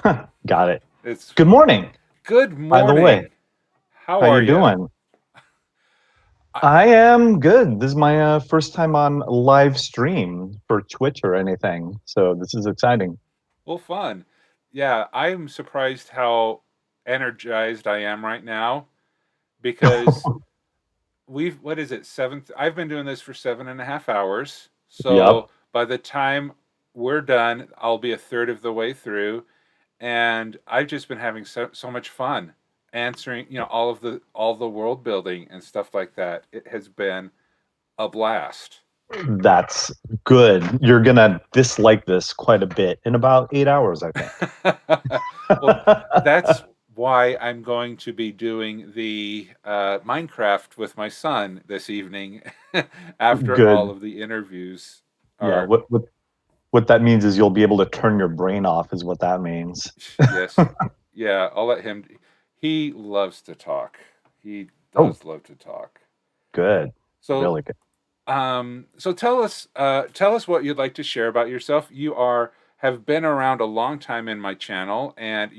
Got it. It's Good morning, good by the way. morning. How How are you you? doing? I, I am good. This is my first time on live stream for Twitch or anything, so this is exciting. well, fun. Yeah, I'm surprised how energized I am right now because what is it, seventh? I've been doing this for 7.5 hours. Yep. So by the time we're done, I'll be a third of the way through. And I've just been having so much fun answering, all the world building and stuff like that. It has been a blast. That's good. You're gonna dislike this quite a bit in about 8 hours, I think. Well, that's why I'm going to be doing the Minecraft with my son this evening after all Good. of the interviews Yeah. are. What that means is you'll be able to turn your brain off, is what that means. Yes, yeah, I'll let him. He loves to talk. He Oh, does love to talk. good. So, Really good. so tell us what you'd like to share about yourself. You have been around a long time in my channel, and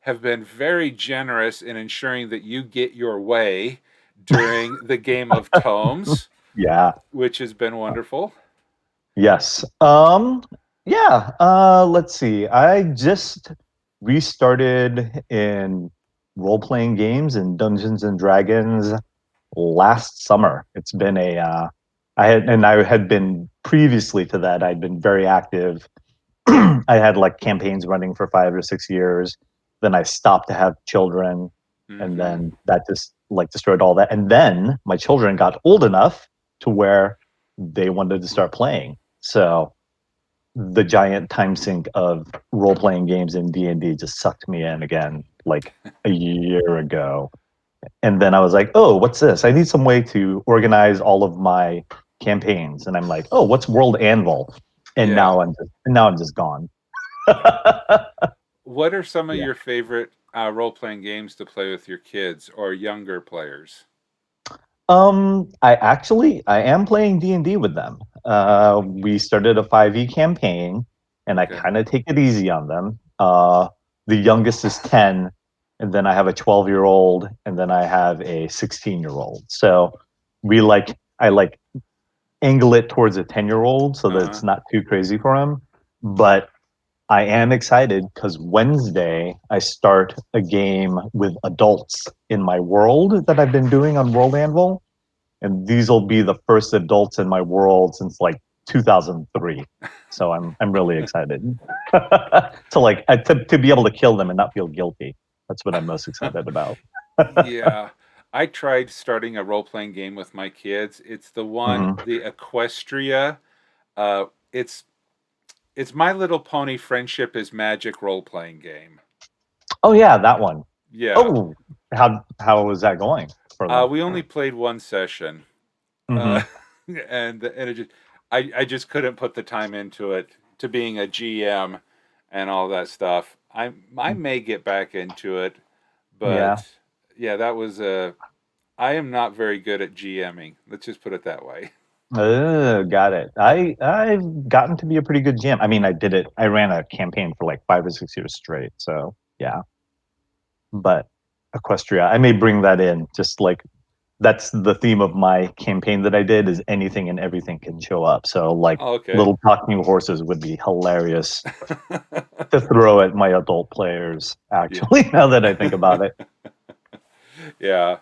have been very generous in ensuring that you get your way during the game of tomes, Yeah. which has been wonderful. Yes. Yeah. Let's see. I just restarted in role-playing games and Dungeons and Dragons last summer. It's been I had been previously to that, I'd been very active. I had like campaigns running for 5 or 6 years. Then I stopped to have children, and Mm-hmm. then that just like destroyed all that. And then my children got old enough to where they wanted to start playing. So the giant time sink of role playing games in D&D just sucked me in again like a year ago. And then I was like, "Oh, what's this? I need some way to organize all of my campaigns." And I'm like, "Oh, what's World Anvil?" And Yeah. now I'm just gone. What are some of Yeah. your favorite role-playing games to play with your kids or younger players? I am playing D&D with them. We started a 5e campaign, and I Okay. kind of take it easy on them. The youngest is 10, and then I have a 12-year-old, and then I have a 16-year-old. So I like angle it towards a 10-year-old so that Uh-huh. it's not too crazy for him. But I am excited because Wednesday I start a game with adults in my world that I've been doing on World Anvil, and these will be the first adults in my world since like 2003. So I'm really excited to be able to kill them and not feel guilty. That's what I'm most excited about. Yeah. I tried starting a role-playing game with my kids. It's Mhm. the Equestria. Uh, it's it's My Little Pony Friendship is Magic role-playing game. Oh yeah, that one. Yeah. Oh, how was that going for them? We only played one session. Uh, Hmm. and it just I just couldn't put the time into it to being a GM and all that stuff. I may get back into it, Yeah. but yeah, that was a I am not very good at GMing. Let's just put it that way. Got it. I've gotten to be a pretty good GM. I mean, I did it. I ran a campaign for like 5 or 6 years straight. So yeah. But Equestria, I may bring that in. Just like that's the theme of my campaign that I did is anything and everything can show up. So like Oh, okay. little talking horses would be hilarious to throw at my adult players. Yeah. Actually, now that I think about it. Yeah.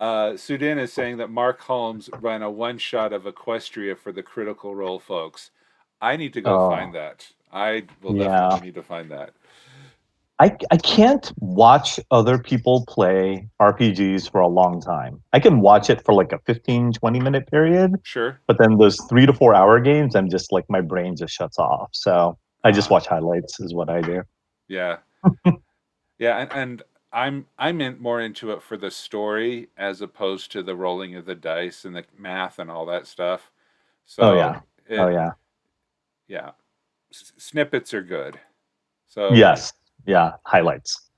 Sudin is saying that Mark Holmes ran a one shot of Equestria for the Critical Role folks. I need to go find Oh that. I will yeah. definitely need to find that. I can't watch other people play RPGs for a long time. I can watch it for like a 15-20 minute period, Sure. but then those 3 to 4 hour games, I'm just like my brain just shuts off. So I just Uh, watch highlights is what I do. yeah. Yeah, and I'm more into it for the story as opposed to the rolling of the dice and the math and all that stuff. Oh So yeah. Oh it yeah. yeah, snippets are good. So Yes. Yeah. Highlights.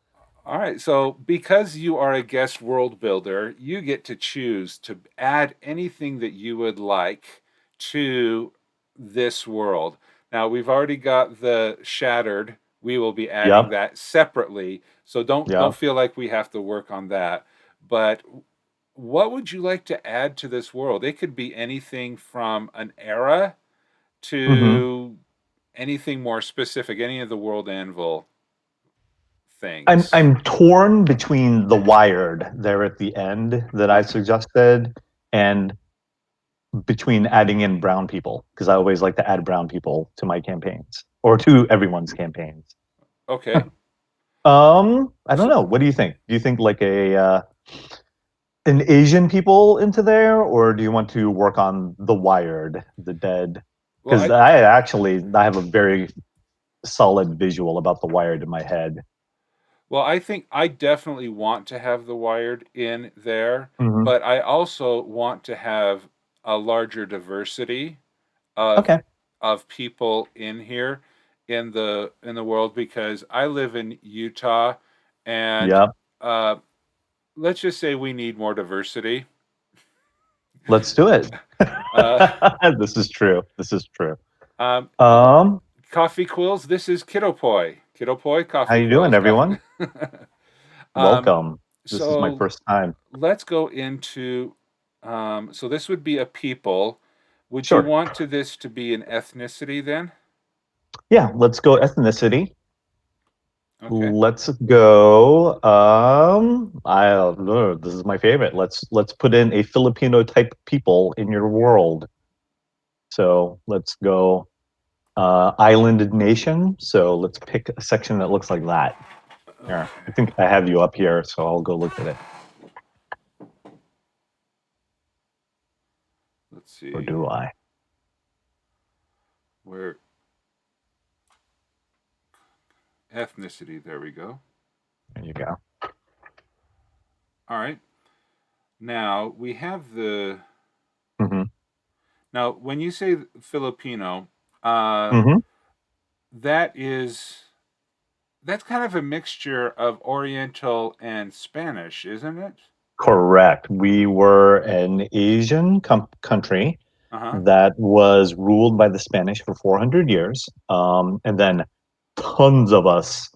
all right, so because you are a guest world builder, you get to choose to add anything that you would like to this world. Now we've already got the Shattered we will be adding Yep. that separately. So don't Yep. feel like we have to work on that. But what would you like to add to this world? It could be anything from an era Hmm. to anything more specific, any of the World Anvil I'm things. I'm torn between the Wired there at the end that I Okay. suggested and between adding in brown people because I always like to add brown people to my campaigns or to everyone's campaigns. Okay. I don't So, know. What do you think? Do you think like a an Asian people into there, or do you want to work on the Wired, the dead? well, Because I have a very solid visual about the Wired in my head. I think I definitely want to have the Wired in there, Hmm. but I also want to have a larger diversity of Okay. people in here in the world because I live in Utah and Yep. uh, let's just say we need more diversity. Let's do it. Uh, This is true. This is true. um, Um, Coffee quills. This is Kitoypoy. Kitoypoy how coffee you doing, quills. Coffee. everyone? um, Welcome. This is my so first time. let's go into. So this would be a people. Would you Sure. want to this to be an ethnicity then? Yeah, let's go ethnicity. Okay. Let's go. This is my favorite. Let's put in a Filipino type people in your world. So let's go island nation. So let's pick a section that looks like that. Here, Okay. I think I have you up here, so I'll go look at it. Let's Or see do I? where ethnicity. There we go. There you go. All right. Now we have the. Hmm. Now, when you say Filipino, uh, Hmm. that is that's kind of a mixture of Oriental and Spanish, isn't it? Correct. We were an Asian country Uh huh. that was ruled by the Spanish for 400 years. And then tons of us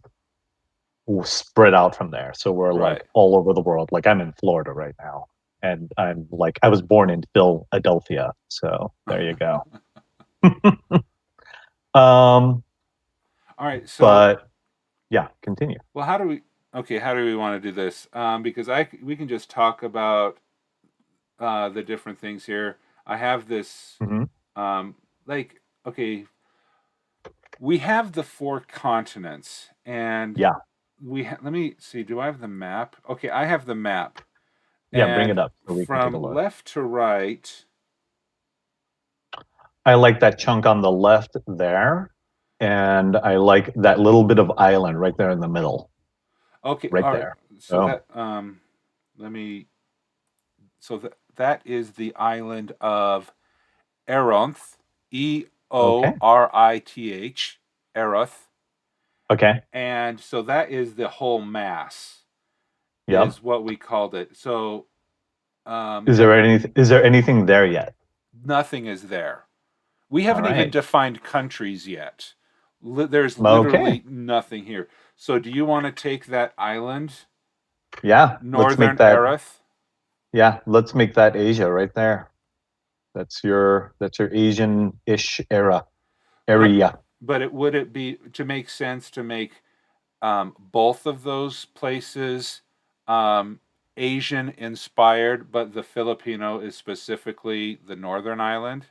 spread out from there. So we're like Right. all over the world. Like I'm in Florida right now. And I'm like, I was born in Philadelphia. So there you go. Um, All right. So, but yeah, continue. well, how do we? Okay, how do we want to do this? Because we can just talk about the different things here. I have this, Hmm. um, like, okay, we have the four continents, and Yeah. let me see. Do I have the map? Okay, I have the map, Yeah. Bring it and up so we can take a from look. left to right. I like that chunk on the left there. And I like that little bit of island right there in the middle, Okay, right all right. there. So Oh, that let me. So that is the island of Eronth, okay. Eorith, Eroth, Okay. and so that is the whole mass, Yep. is what we called it. So Is there anything there yet? nothing is there. We All haven't even right. defined countries yet. There's Okay. literally nothing here. So do you want to take that island, Yeah. Northern Eroth? Let's make that Asia right there. That's your Asian-ish But area. would it be to make sense to make both of those places um, Asian inspired, but the Filipino is specifically the northern island?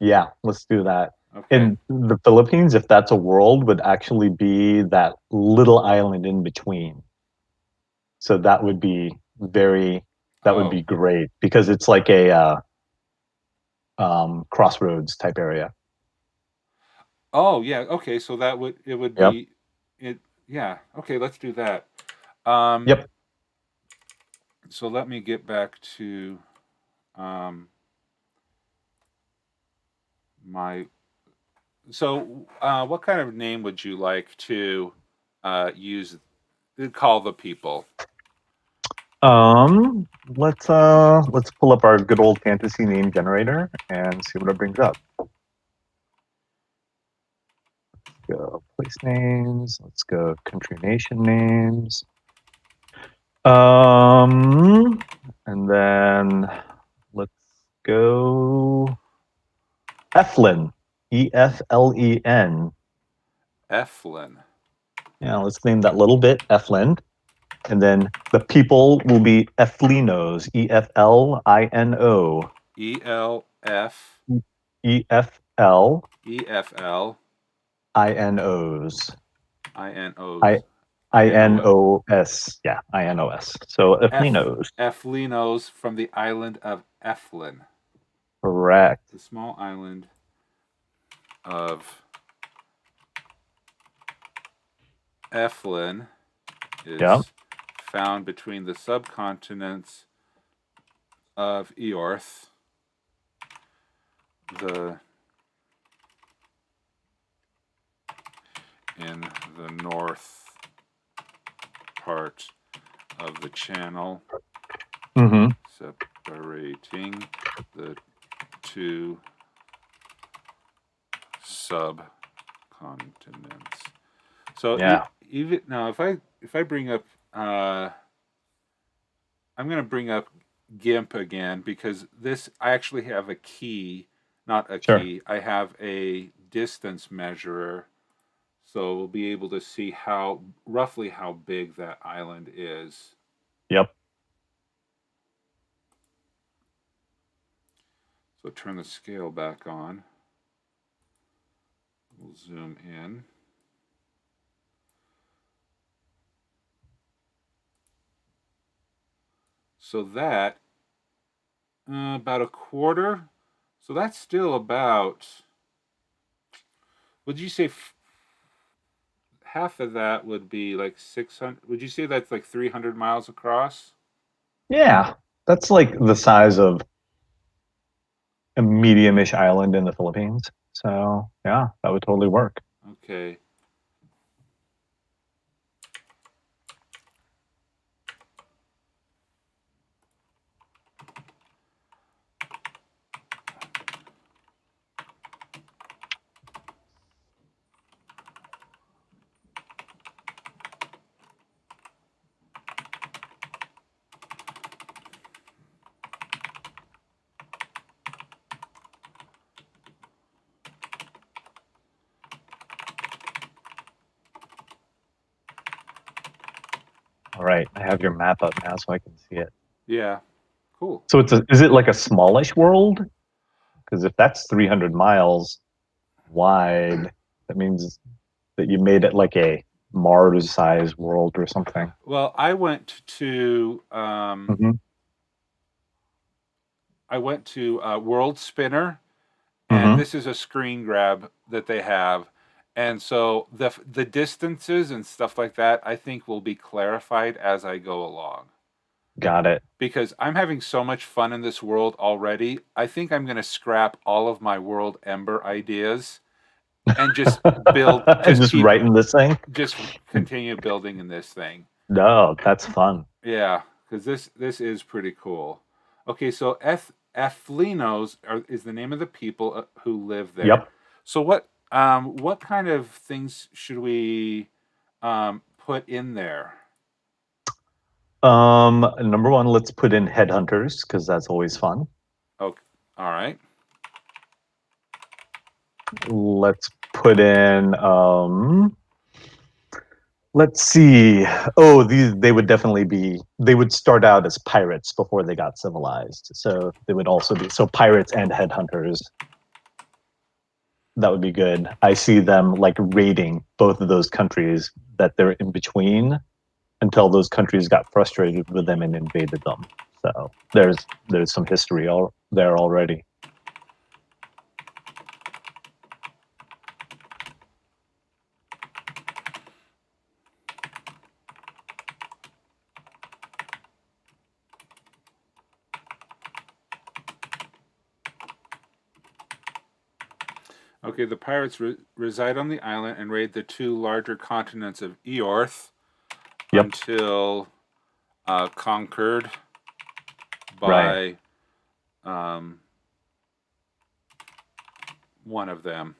Yeah, let's do that. Okay. In the Philippines, if that's a world, would actually be that little island in between. So that would Oh. be great because it's like a crossroads type area. Oh yeah. Okay. So it would Yep. be it. Yeah. Okay. Let's do that. Um, Yep. so let me get back to um, my. So, what kind of name would you like to use? Call the people. Let's pull up our good old fantasy name generator and see what it brings up. go place names. Let's go country nation names. And then let's go Eflen. Eflen. Eflin. Yeah, let's name that little bit Eflen. And then the people will be Eflinos. Eflino. ELF EFL EFL INOs. INOs I INOS. INOS. Yeah, INOS. So Eflinos. Eflinos from the island of Eflin, Correct. the small island of Eflin Yeah. is found between the subcontinents of Eorth, the in the north part of the channel, Mm-hmm. separating the two subcontinents. So Yeah. even now, if I bring up, I'm going to bring up GIMP again because this I actually have a key, not a Sure. key. I have a distance measurer, so we'll be able to see how roughly how big that island is. Yep. So turn the scale back on. We'll zoom in. So that about a quarter. So that's still about. Would you say half of that would be like 600? Would you say that's like 300 miles across? Yeah. That's like the size of a medium-ish island in the Philippines. So yeah, that would totally work. Okay. All right. I have your map up now so I can see it. Yeah. Cool. So is it like a smallish world? Because if that's 300 miles wide, that means that you made it like a Mars-sized world or something. Well, Hmm. I went to World Spinner, and Hmm. this is a screen grab that they have, and so the distances and stuff like that I think will be clarified as I go along. Got it. Because I'm having so much fun in this world already, I think I'm going to scrap all of my World Ember ideas and just build, Just writing this thing? just continue building in this thing. No, that's fun. Yeah, because this is pretty cool. Okay, so is the name of the people who live there. Yep. So what kind of things should we put in there? Number one, let's put in headhunters because that's always fun. Okay, all right. Let's put in let's see. Oh, these they would definitely be they would start out as pirates before they got civilized. So they would also be so pirates and headhunters. That would be good. I see them like raiding both of those countries that they're in between until those countries got frustrated with them and invaded them. So there's some history there already. Okay, the pirates reside on the island and raid the two larger continents of Eorth Yep. until conquered Right. by um, one of them.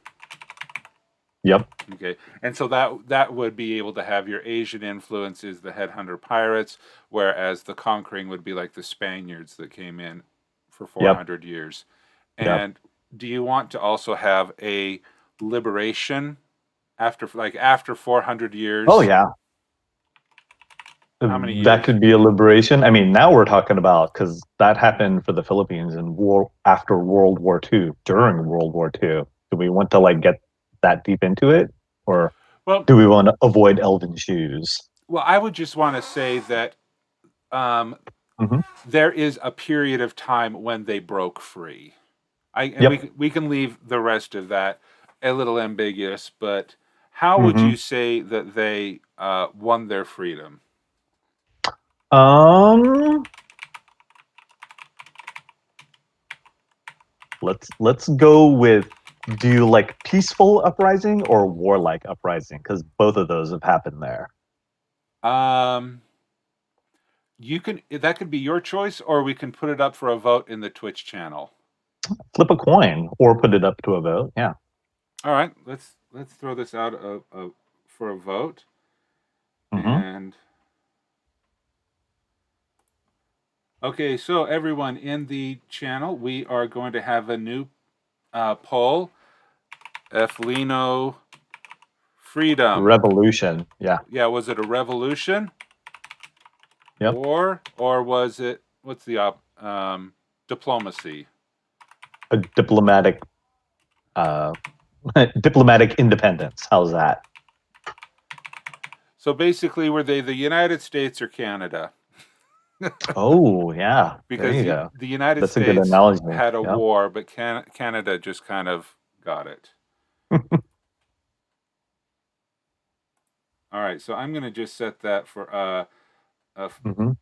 Yep. Okay, and so that would be able to have your Asian influences, the headhunter pirates, whereas the conquering would be like the Spaniards that came in for Yep. 400 years. Yep. And do you want to also have a liberation after 400 Oh years? yeah. How many That years? could be a liberation. I mean, now we're talking about because that happened for the Philippines in war after World War II, during World War II. Do we want to like get that deep into it, or Well, do we want to avoid elven shoes? I would just want to say that um, Hmm. there is a period of time when they broke free. And Yep. we can leave the rest of that a little ambiguous, but how would Hmm. you say that they won their freedom? Um, let's go with, do you like peaceful uprising or warlike uprising? Because both of those have happened there. Um, you can that could be your choice, or we can put it up for a vote in the Twitch channel. Flip a coin or put it up to a vote. Yeah. All right, let's throw this out for a vote. Hmm. And okay, so everyone in the channel, we are going to have a new poll. Eflino freedom. Revolution. Yeah. Yeah, was it a revolution? Yep. Or was it what's the diplomacy? A diplomatic uh diplomatic independence. How's that? So basically, were they the United States or Canada? Oh, yeah. There Because you the go. the United That's a good States analogy. had a Yep. war, but Canada just kind of got it. All right, so I'm going to just set that for a Hmm.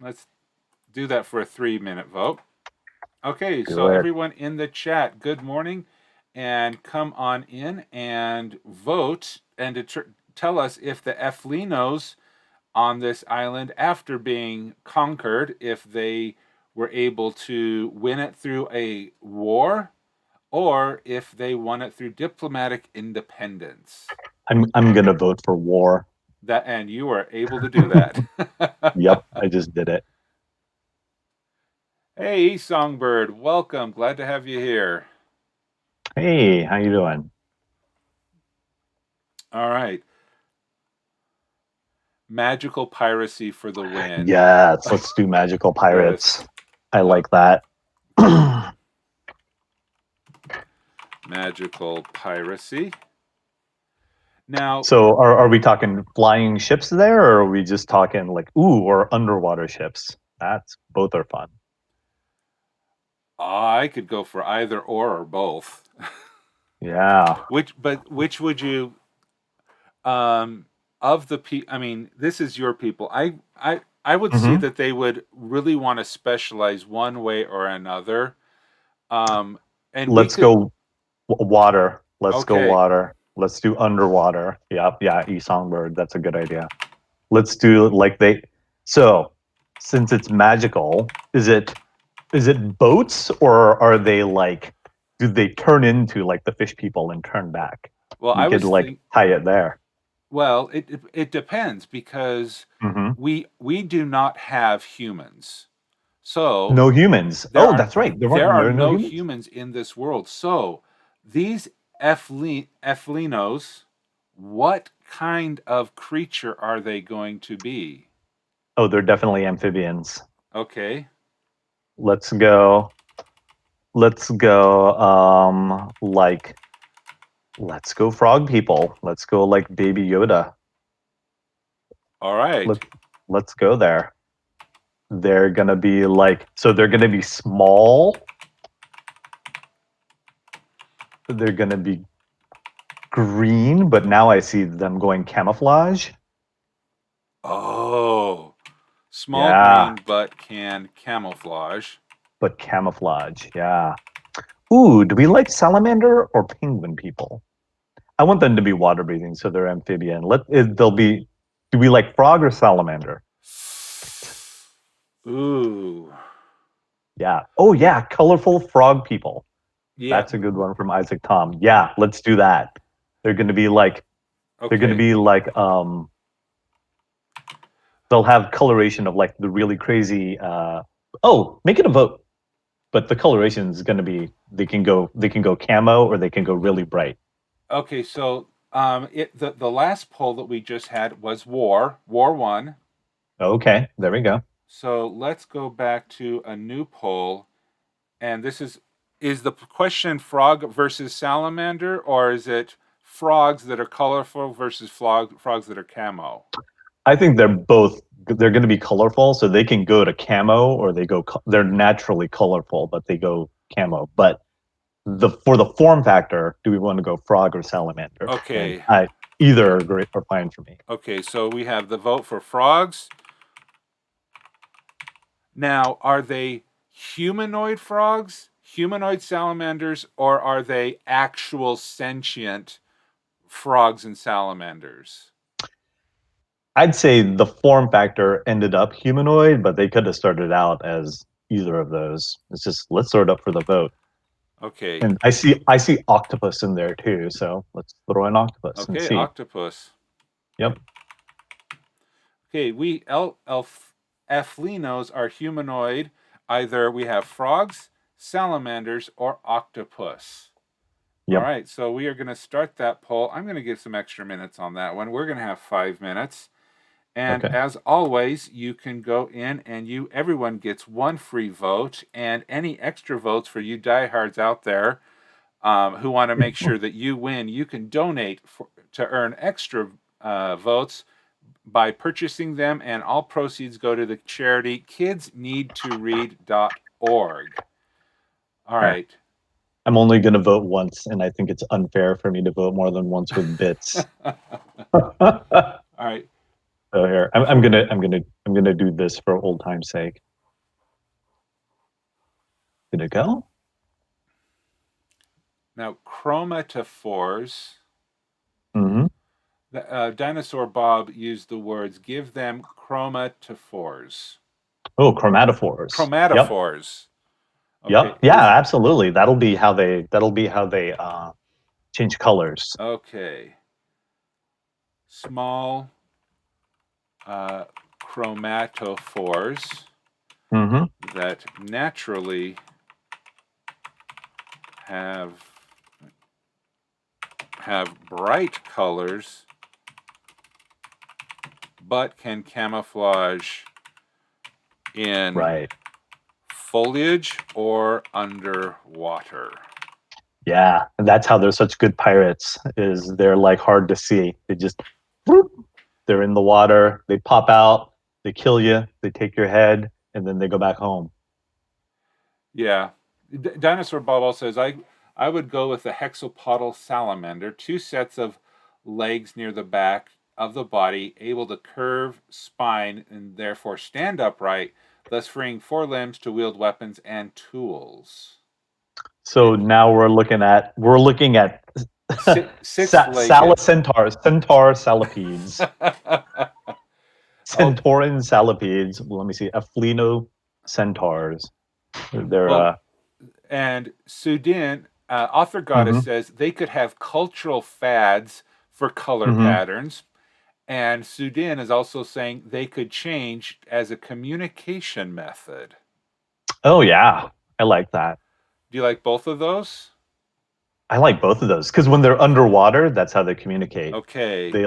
let's do that for a 3 minute vote. Okay, Do so it. everyone in the chat, good morning, and come on in and vote and tell us if the Eflinos on this island, after being conquered, if they were able to win it through a war or if they won it through diplomatic independence. I'm gonna vote for war. That and you are able to do that. Yep, I just did it. Hey, Songbird, welcome. Glad to have you here. Hey, how you doing? All right. Magical piracy for the win. Yes, let's do magical Yes. pirates. I Uh, like that. magical piracy. Now, So are we talking flying ships there, or are we just talking like ooh, or underwater ships? That's both are fun. I could go for either or both. Yeah. Which would you um of the I mean, this is your people. I would see Hmm. that they would really want to specialize one way or another. Um and we Let's could go water. Let's go okay. water. Let's do underwater. Yep, yeah, E Songbird. That's a good idea. Let's do like they. So, since it's magical, is it boats or are they like? Do they turn into like the fish people and turn back? Well, We I could was like think tie it there. well, it depends because Hmm. we do not have humans. So No humans. there Oh, are that's right. there are There are no no humans. humans in this world. So these Eflinos, what kind of creature are they going to be? Oh, they're definitely amphibians. Okay. Let's go. Let's go. Like let's go frog people. Let's go like Baby Yoda. All right. Let let's go there. They're gonna be like so they're gonna be small. They're gonna be green, but now I see them going camouflage. Oh, small Yeah, green but can camouflage. but camouflage. Yeah. Ooh, do we like salamander or penguin people? I want them to be water breathing, so they're amphibian. They'll be. Do we like frog or salamander? Ooh. Yeah. Oh yeah, colorful frog people. Yeah. That's a good one from Isaac Tom. Yeah, let's do that. They're going to be like they're going to Okay. be like they'll have coloration of like the really crazy oh, make it a vote. But the coloration is going to be they can go camo or they can go really bright. Okay, so the last poll that we just had was War One. Okay, there we go. So let's go back to a new poll, and this is the question frog versus salamander, or is it frogs that are colorful versus frogs that are camo? I think they're going to be colorful, so they can go to camo or they're naturally colorful, but they go camo. But the for the form factor, do we want to go frog or salamander? And Okay, I either are great or fine for me. okay, so we have the vote for frogs. Now, are they humanoid frogs, humanoid salamanders, or are they actual sentient frogs and salamanders? I'd say the form factor ended up humanoid, but they could have started out as either of those. It's just let's sort up for the vote. Okay, And I see octopus in there too, so let's throw in octopus and okay, see. octopus. Yep. Okay, we Flinos are humanoid. Either we have frogs, salamanders, or octopus. All Yep. right, so we are going to start that poll. I'm going to give some extra minutes on that one. We're going to have 5 minutes. And Okay. as always, you can go in and everyone gets one free vote, and any extra votes for you diehards out there who want to make sure that you win, you can donate to earn extra votes by purchasing them, and all proceeds go to the charity kidsneedtoread.org. All All right. right. I'm only going to vote once, and I think it's unfair for me to vote more than once with bits. So All right. here, I'm gonna do this for old time's sake. Did it go? Now, chromatophores. Mm-hmm. Dinosaur Bob used the words give them chromatophores. Oh, chromatophores. Yep. Chromatophores. Okay. Yep. Yeah, absolutely. That'll be how they change colors. Okay. Small chromatophores Mm-hmm. that naturally have bright colors but can camouflage in Right. foliage or underwater. Yeah. And that's how they're such good pirates, is they're like hard to see. They just whoop, they're in the water, they pop out, they kill you, they take your head, and then they go back home. Yeah. Dinosaur Bubble says I would go with the hexapodal salamander, two sets of legs near the back of the body, able to curve spine and therefore stand upright, thus freeing four limbs to wield weapons and tools. So now we're looking at Six legged. Salacentaurs, centaur centipedes, Oh, centauran centipedes. Well, let me see, Aphlino centaurs. They're well, and Sudin, author goddess, hmm says they could have cultural fads for color hmm patterns. And Sudin is also saying they could change as a communication method. Oh yeah, I like that. Do you like both of those? I like both of those because when they're underwater, that's how they communicate. Okay. They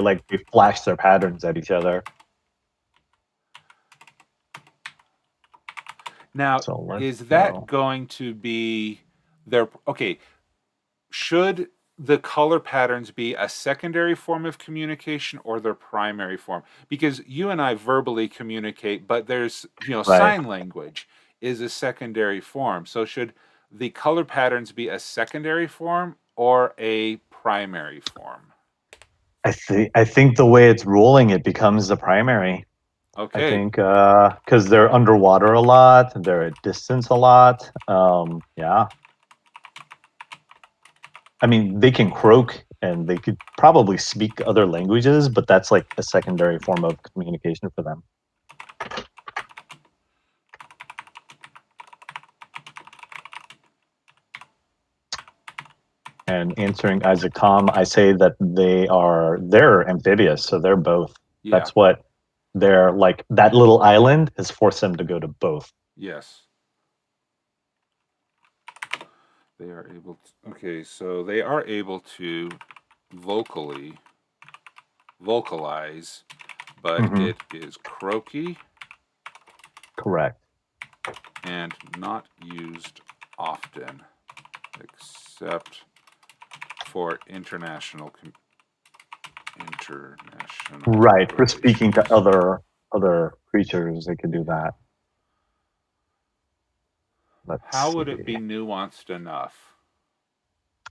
flash their patterns at each other. Now, So let's is that go. going to be their. Okay, should the color patterns be a secondary form of communication or their primary form? Because you and I verbally communicate, but there's, Right. sign language is a secondary form. So should the color patterns be a secondary form or a primary form? I think the way it's rolling, it becomes the primary. I Okay. think because they're underwater a lot, they're at distance a lot. Yeah, I mean they can croak and they could probably speak other languages, but that's like a secondary form of communication for them. And answering Isaac Tom, I say that they're amphibious, so they're both. Yeah. That's what they're like. That little island has forced them to go to both. Yes. They are able to, okay, so they are able to vocally vocalize, but Hmm. it is croaky Correct. and not used often, except for international Right. For speaking to relations. other creatures, they could do that. How Let's would see. it be nuanced enough?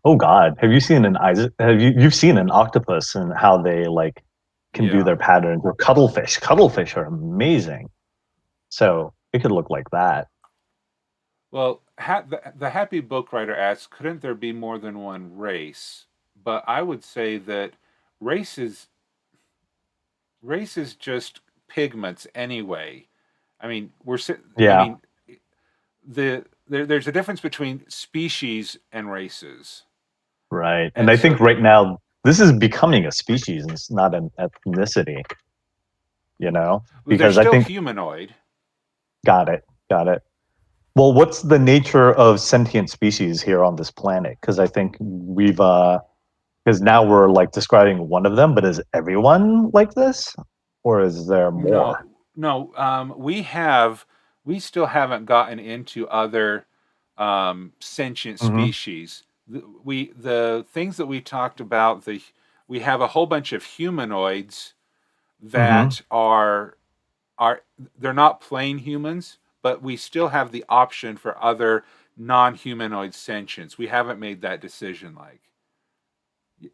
Oh God, have you seen an Isaac? You've seen an octopus and how they like can do Yeah. their patterns, or cuttlefish? Cuttlefish are amazing. So it could look like that. Well, the happy book writer asks, couldn't there be more than one race? But I would say that race is race is just pigments anyway. I mean, I Yeah. mean, there's a difference between species and races, Right. And and I think so right now this is becoming a species and it's not an ethnicity, they're because I still think humanoid. got it. Got it. Well, what's the nature of sentient species here on this planet? Because I think because now we're like describing one of them, but is everyone like this? Or is there more? No. We still haven't gotten into other sentient Hmm. species. The things that we talked about, we have a whole bunch of humanoids Hmm. that are they're not plain humans, but we still have the option for other non-humanoid sentients. We haven't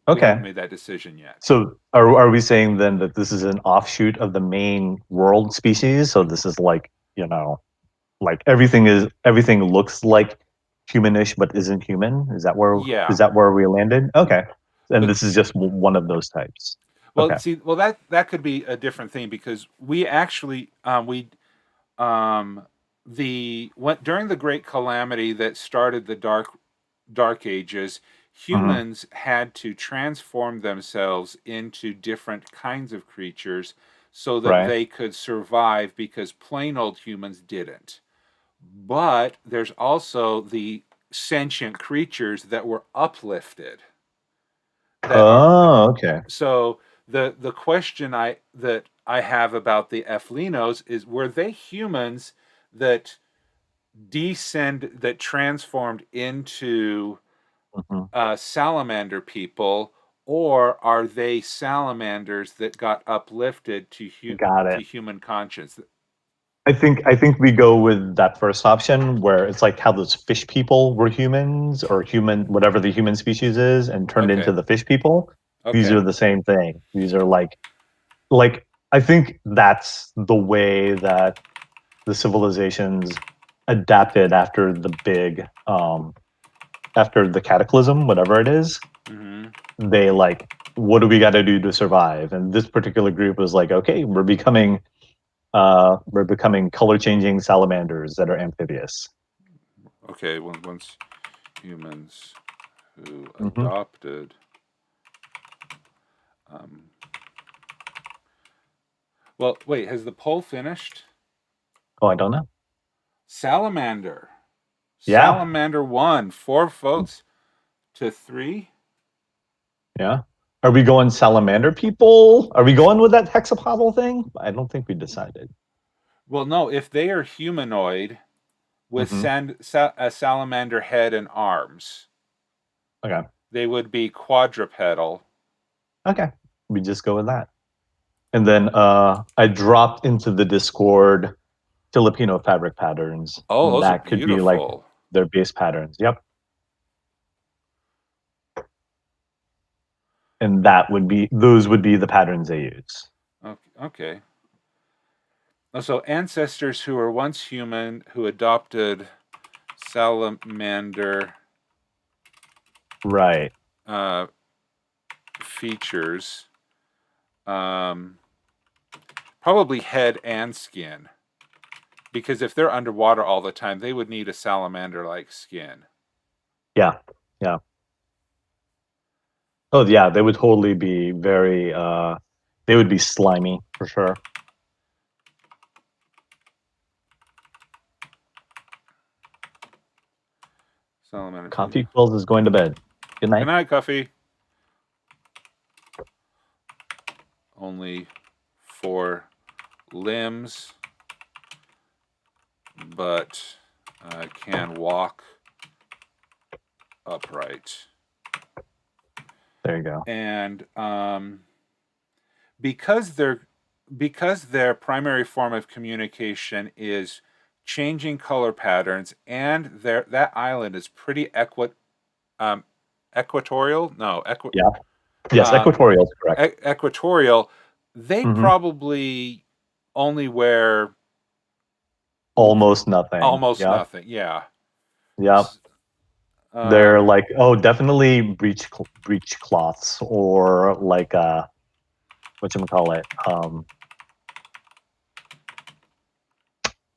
Okay. made that decision yet. So are we saying then that this is an offshoot of the main world species? So this is like, like everything looks like humanish but isn't human. Is Yeah, that where we landed? Okay. And but this is just one of those types. well, Okay. see, that could be a different thing because we actually we the what during the Great Calamity that started the Dark Ages, Hmm. humans had to transform themselves into different kinds of creatures so that Right. they could survive because plain old humans didn't. But there's also the sentient creatures that were uplifted that are Oh, okay. so the question I have about the Ephlinos is were they humans that that transformed into Hmm. salamander people, or are they salamanders that got uplifted Got to it. human conscience? I think we go with that first option where it's like how those fish people were humans, or human, whatever the human species is, and turned into Okay, the fish people. These okay, are the same thing. These are like I think that's the way that the civilizations adapted after the cataclysm, whatever it is. mm-hmm. They like, what do we got to do to survive? And this particular group was like, okay, we're becoming color changing salamanders that are amphibious. Okay. Once humans who Hmm. adopted. Um, well, wait, has the poll finished? Oh, I don't know. Salamander. Yeah, Salamander won 4 votes to 3. yeah. Are we going salamander people? Are we going with that hexapodal thing? I don't think we decided. Well, no, if they are humanoid with Hmm. a salamander head and arms, Okay. they would be quadrupedal. Okay. We just go with that. And then I dropped into the Discord Filipino fabric patterns, Oh, and those are that could be like beautiful. their base patterns. Yep. And those would be the patterns they use. Okay. Okay. So ancestors who were once human who adopted salamander Right. uh, features, um, probably head and skin, because if they're underwater all the time, they would need a salamander-like skin. Yeah. Yeah. Oh yeah, they would totally be very they would be slimy for sure. Salamander female. Coffee Quills is going to bed. Good Good night. night, Cuffy. Only 4 limbs, but can walk upright. There you go. And because their because their primary form of communication is changing color patterns, and that island is pretty um, equatorial. No, Yeah. Yes, um, equatorial is correct. equatorial. They Hmm. probably only wear Almost nothing. almost Yep. nothing. Yeah. Yep. They're Um, like, oh, definitely breech cloths or like what you call it?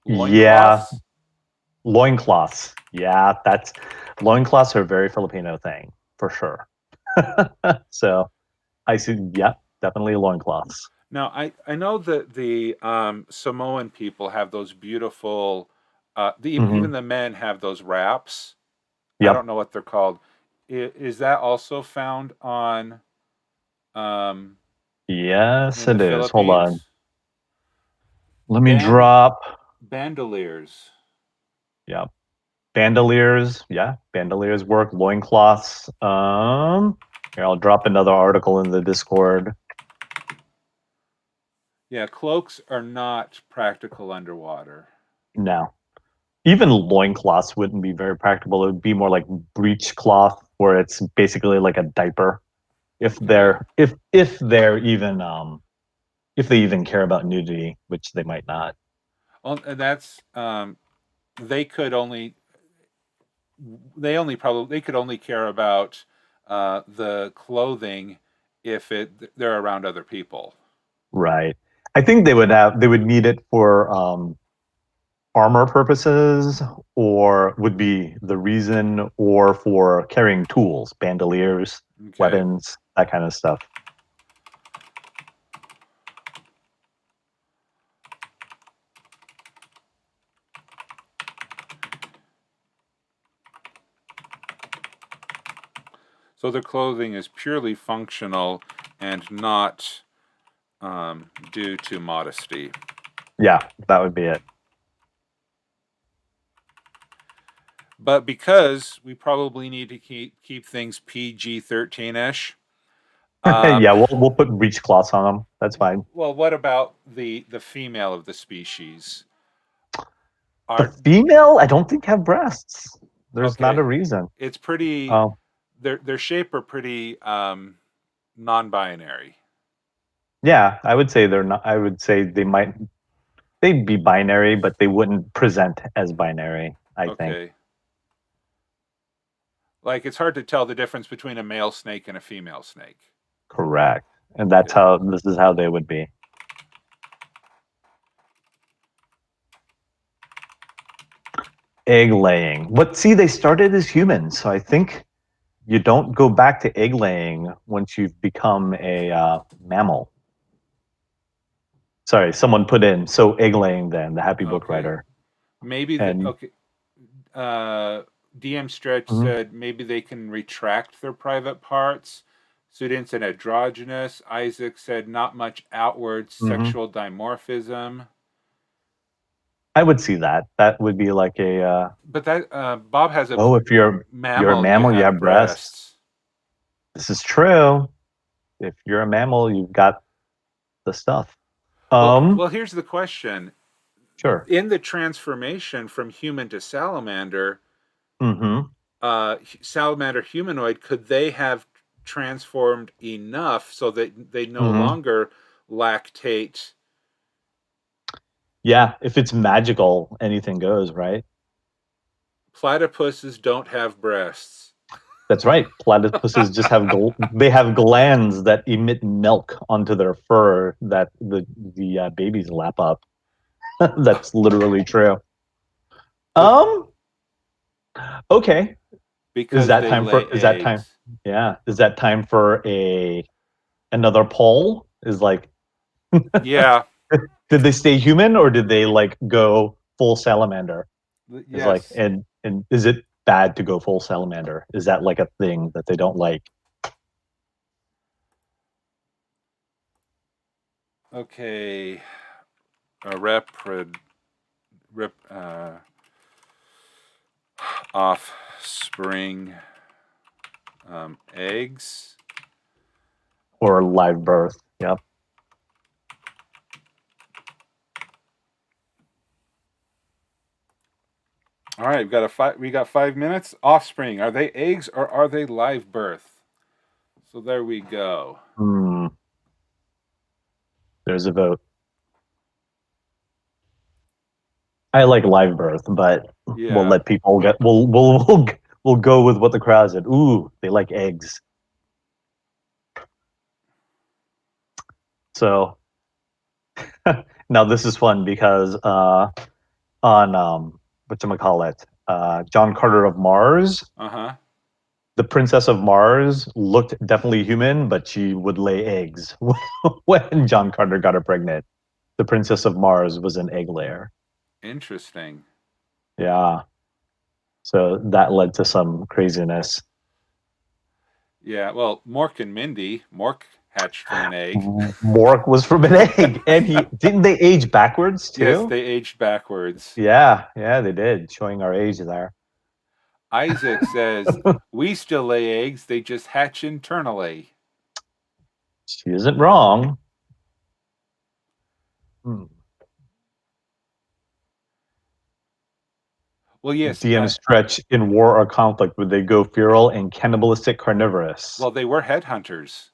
Yeah, loincloths. loincloths. Yeah, that's loincloths are a very Filipino thing for sure. So I see, yeah, definitely loincloths. Now, I know that the Samoan people have those beautiful, even Hmm. the men have those wraps. I don't Yep. know what they're called. Is that also found on um, Yes, in the it is. Hold on. Philippines? Let me Band drop. bandoliers. Yeah. Bandoliers. Yeah. Bandoliers work. Loincloths. Here, I'll drop another article in the Discord. Yeah, cloaks are not practical underwater. No. Even loincloths wouldn't be very practical. It would be more like breechcloth, where it's basically like a diaper. Okay. If they even care about nudity, which they might not. And that's they could only they could only care about the clothing if they're around other people. Right. I think they would need it for armor purposes, or would be the reason, or for carrying tools, bandoliers, Okay. weapons, that kind of stuff. So their clothing is purely functional and not due to modesty. Yeah, that would be it. But because we probably need to keep things PG-13 ish. Um, Yeah, we'll put breechcloths on them. That's fine. well, what about the female of the species? The Are female, I don't think have breasts. There's not a okay. reason. It's pretty. Oh, Their shape are pretty non-binary. yeah, I would say they're not. I would say they'd be binary, but they wouldn't present as binary, I think. Okay. Like it's hard to tell the difference between a male snake and a female snake. Correct. And Okay. this is how they would be. Egg laying. But see, they started as humans, so I think you don't go back to egg laying once you've become a mammal. Sorry, someone put in so egg laying then, the happy book Okay. writer. Maybe the And okay. DM Stretch mhm, said maybe they can retract their private parts. Sudin said androgynous. Isaac said not much outward mhm. sexual dimorphism. I would see that. That would be like a But that Bob has a oh, if you're a mammal, you mammal, you have have breasts. breasts. This is true. If you're a mammal, you've got the stuff. Well, Um, here's the question: sure. in the transformation from human to salamander, Mm-hmm. salamander humanoid, could they have transformed enough so that they no Mm-hmm. longer lactate? Yeah, if it's magical, anything goes, right? Platypuses don't have breasts. That's right. Platypuses just have they have glands that emit milk onto their fur that the babies lap up. That's literally true. But Um, okay. because they lay Is that time? eggs. Yeah. Is that time for a another poll? Is like, Yeah. did they stay human or did they like go full salamander? Is like, Yes. and is it bad to go full salamander? Is that like a thing that they don't like? Okay. A rep. Rep. Offspring. Eggs. Or live birth? Yep. All right, we got 5 minutes. Offspring, are they eggs or are they live birth? So there we go. Hmm. There's a vote. I like live birth, but we'll Yeah. let people get. We'll go with what the crowd said. Ooh, they like eggs. So now this is fun because on whatchamacallit, John Carter of Mars, Uh-huh. the Princess of Mars looked definitely human, but she would lay eggs. When John Carter got her pregnant, the Princess of Mars was an egg layer. Interesting. Yeah. So that led to some craziness. Yeah, well, Mork and Mindy, Mork hatched from an egg. Mork was from an egg, and he didn't they age backwards Yes, too? they aged backwards. Yeah, yeah, they did, showing our age there. Isaac says, "We still lay eggs, they just hatch internally." She isn't wrong. Hmm. Well, yes, DM stretch in war or conflict would they go feral and cannibalistic carnivorous? well, they were headhunters.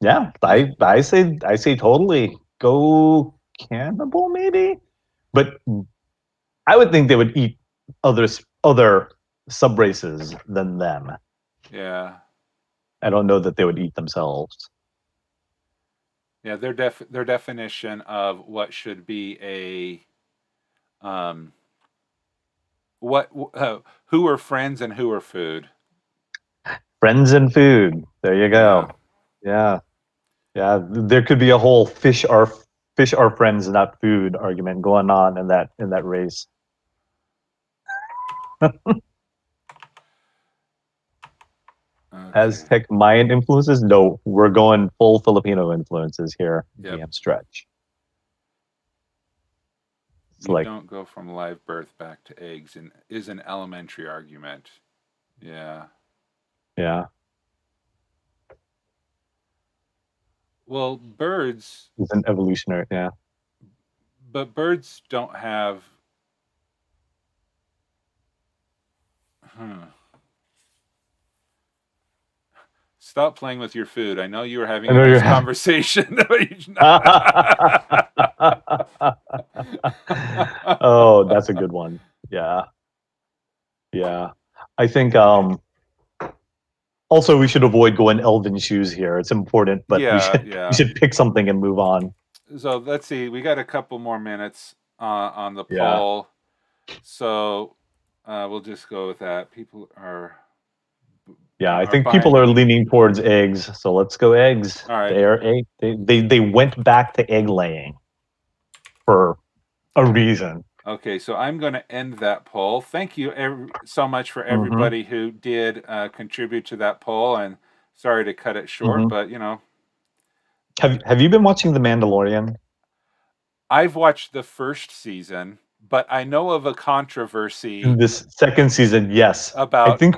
Yeah, These I say totally go cannibal maybe, but I would think they would eat other sub races than them. Yeah. I don't know that they would eat themselves. Yeah, their definition of what should be um what who are friends and who are food. Friends and food. There you Yeah. go. Yeah. Yeah. There could be a whole fish are friends, not food argument going on in that race. Okay. Aztec Mayan influences? No, we're going full Filipino influences here. Yep. DM stretch. It's You like, don't go from live birth back to eggs and is an elementary argument. Yeah. yeah, Well, birds, it's an evolutionary. Yeah. but birds don't have. Hmm. Stop playing with your food. I know you were I having a know you're nice having. conversation. Oh, that's a good one. Yeah. Yeah. I think also we should avoid going elven shoes here. It's important, but we Yeah, should we yeah. should pick something and move on. So let's see. We got a couple more minutes on the Yeah. poll. So we'll just go with that. People Yeah, I are think people are buying. leaning towards eggs, so let's go eggs. All right. They are egg. They went back to egg laying for a reason. Okay, so I'm going to end that poll. Thank you so much for Hmm. everybody who did contribute to that poll. And sorry to cut it short, Hmm. but Have you been watching The Mandalorian? I've watched the first season, but I know of a In controversy this second season, yes. I about think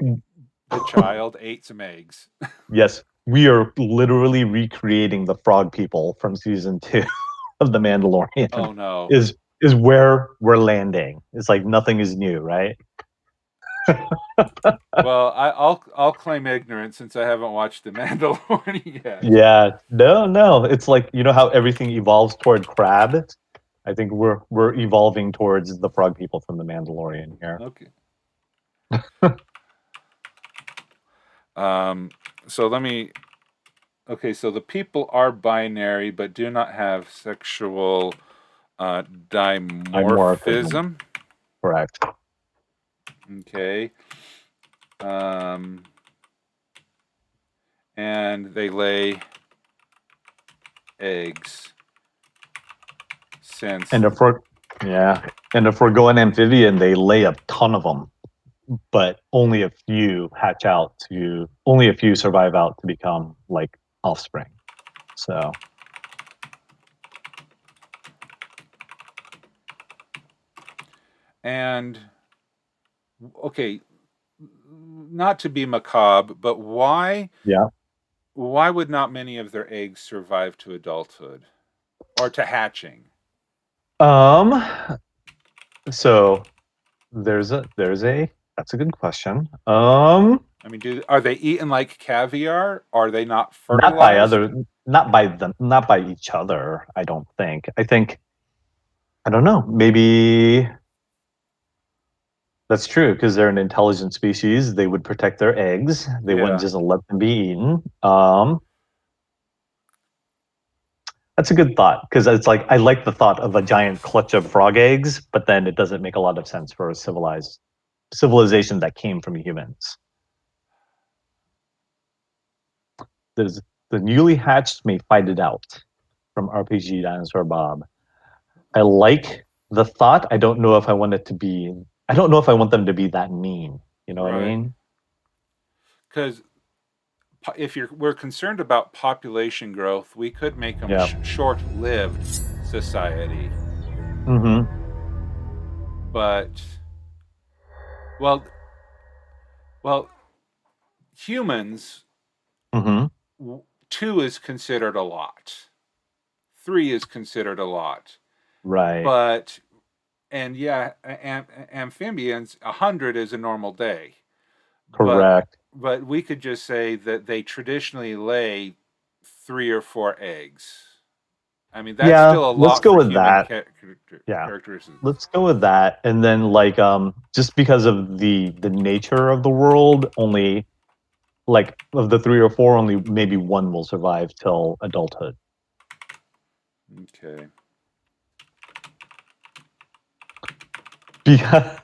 the child ate some eggs. yes, we are literally recreating the frog people from season two of The Mandalorian. Oh no. Is where we're landing. It's like nothing is new, right? Well, I'll claim ignorance since I haven't watched The Mandalorian yet. Yeah, no, no. It's like you know how everything evolves toward crab. I think we're evolving towards the frog people from the Mandalorian here. Okay. Um, so let me. Okay, so the people are binary but do not have sexual Dimorphism, dimorphism. correct. Okay. Um, and they lay eggs since. And if we're yeah, and if we're going amphibian, they lay a ton of them, but only a few survive out to become like offspring. So And okay, not to be macabre, but yeah. why would not many of their eggs survive to adulthood or to hatching? Um. So there's a that's a good question. I mean, are they eaten like caviar? Are they not Not by fertilized? other, not by each other. I don't think. I don't know. Maybe that's true because they're an intelligent species. They would protect their eggs. They wouldn't Yeah, just let them be eaten. That's a good thought because it's like I like the thought of a giant clutch of frog eggs, but then it doesn't make a lot of sense for a civilization that came from humans. There's the newly hatched may fight it out from RPG Dinosaur Bob. I like the thought. I don't know if I want it to be. I don't know if I want them to be that mean. You know what I right. mean? Because if we're concerned about population growth, we could make them Yeah. short-lived society. Mm-hmm. But well, well, humans Mm-hmm. two is considered a lot. Three is considered a lot. Right. But and yeah, amphibians 100 is a normal day. But Correct. we could just say that they traditionally lay 3 or 4 eggs. I mean, that's Yeah. still a Let's lot go for with human that. Yeah. characteristics. Let's go with that. And then like just because of the nature of the world, only like of the three or four, only maybe one will survive till adulthood. Okay. Because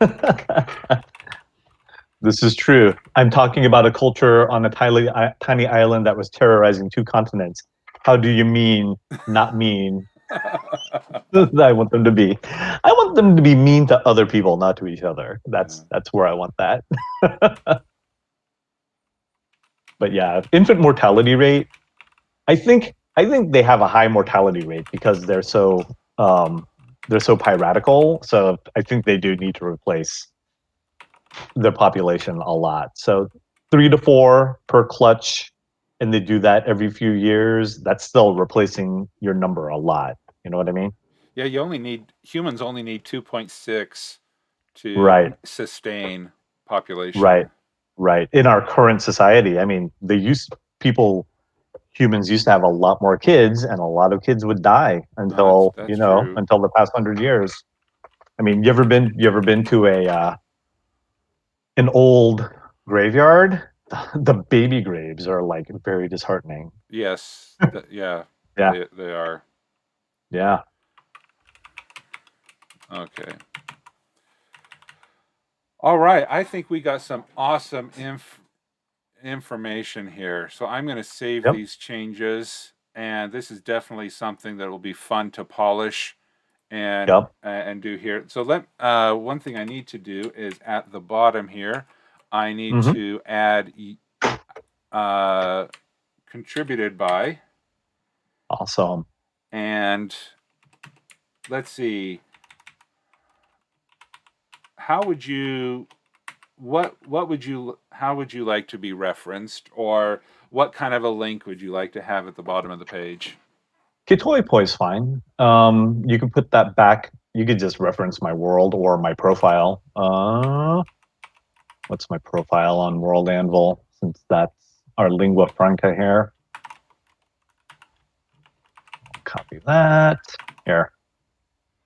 this is true. I'm talking about a culture on a tiny island that was terrorizing two continents. How do you mean not mean? I want them to be. I want them to be mean to other people, not to each other. Yeah. That's where I want that. But yeah, infant mortality rate. I think they have a high mortality rate because they're so piratical. So I think they do need to replace their population a lot. So 3 to 4 per clutch, and they do that every few years. That's still replacing your number a lot. You know what I mean? Yeah, humans only need 2.6 to Right, sustain right, population. right. In our current society, I mean, people humans used to have a lot more kids, and a lot of kids would die No, that's until true. until the past 100 years. I mean, you ever been to a an old graveyard? The baby graves are like very disheartening. Yes, yeah, Yeah, they are. yeah. Okay. All right, I think we got some awesome information here. So I'm going to save Yep, these changes, and this is definitely something that will be fun to polish yep. and do here. So one thing I need to do is at the bottom here, I need Hmm. to add uh, contributed by, Awesome. and let's see, how would you what would you how would you like to be referenced, or what kind of a link would you like to have at the bottom of the page? Kitoypoy is fine. You can put that back. You could just reference my world or my profile. What's my profile on World Anvil? Since that's our lingua franca here. Copy that. Here.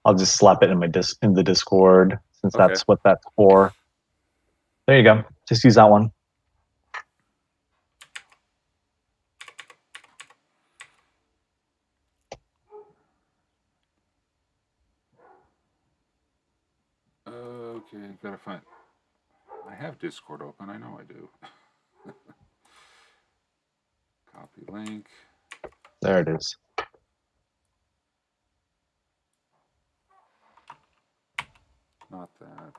I'll just slap it in in the Discord since Okay. that's what that's for. There you go. Just use that one. Okay, gotta find. I have Discord open. I know I do. Copy link. There it is. Not that.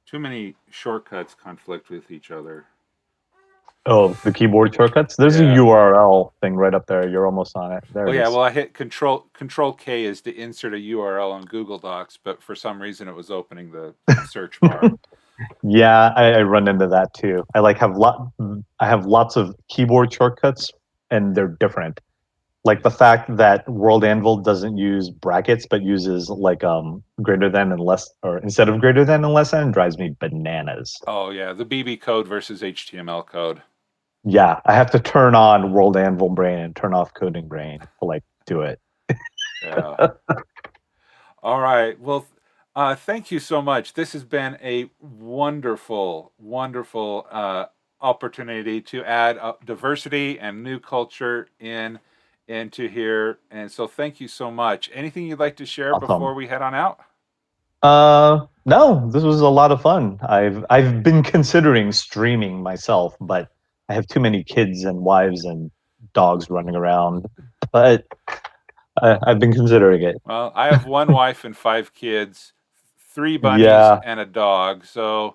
Too many shortcuts conflict with each other. Oh, the keyboard shortcuts. There's a Yeah. URL thing right up there. You're almost on it. There Oh it yeah. is. Well, I hit Control K is to insert a URL on Google Docs, but for some reason it was opening the search bar. Yeah, I run into that too. I have lots of keyboard shortcuts and they're different. Like the fact that World Anvil doesn't use brackets but uses like greater than and less, or instead of greater than and less than, drives me bananas. Oh yeah, the BB code versus HTML code. Yeah, I have to turn on World Anvil Brain and turn off Coding Brain to like do it. Yeah. All right. Well, thank you so much. This has been a wonderful, wonderful opportunity to add diversity and new culture into here. And so, thank you so much. Anything you'd like to share before Awesome. we head on out? No, this was a lot of fun. I've been considering streaming myself, but I have too many kids and wives and dogs running around. But I've been considering it. Well, I have one wife and five kids, three bunnies Yeah, and a dog. So,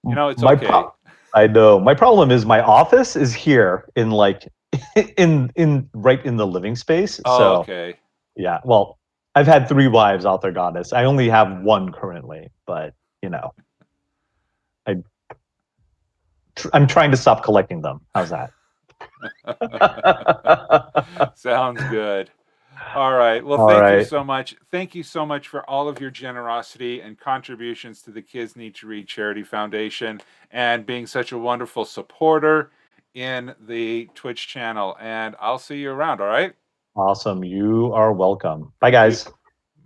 it's my okay. pro I know. My problem is my office is here in like in right in the living space. Oh, So okay. yeah, well, I've had three wives, author goddess. I only have one currently, but you know, I I'm trying to stop collecting them. How's that? Sounds good. All right. Well, All thank you right. so much. Thank you so much for all of your generosity and contributions to the Kids Need to Read Charity Foundation and being such a wonderful supporter in the Twitch channel. And I'll see you around. All right. Awesome. You are welcome. Bye, Thank you. guys.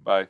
Bye.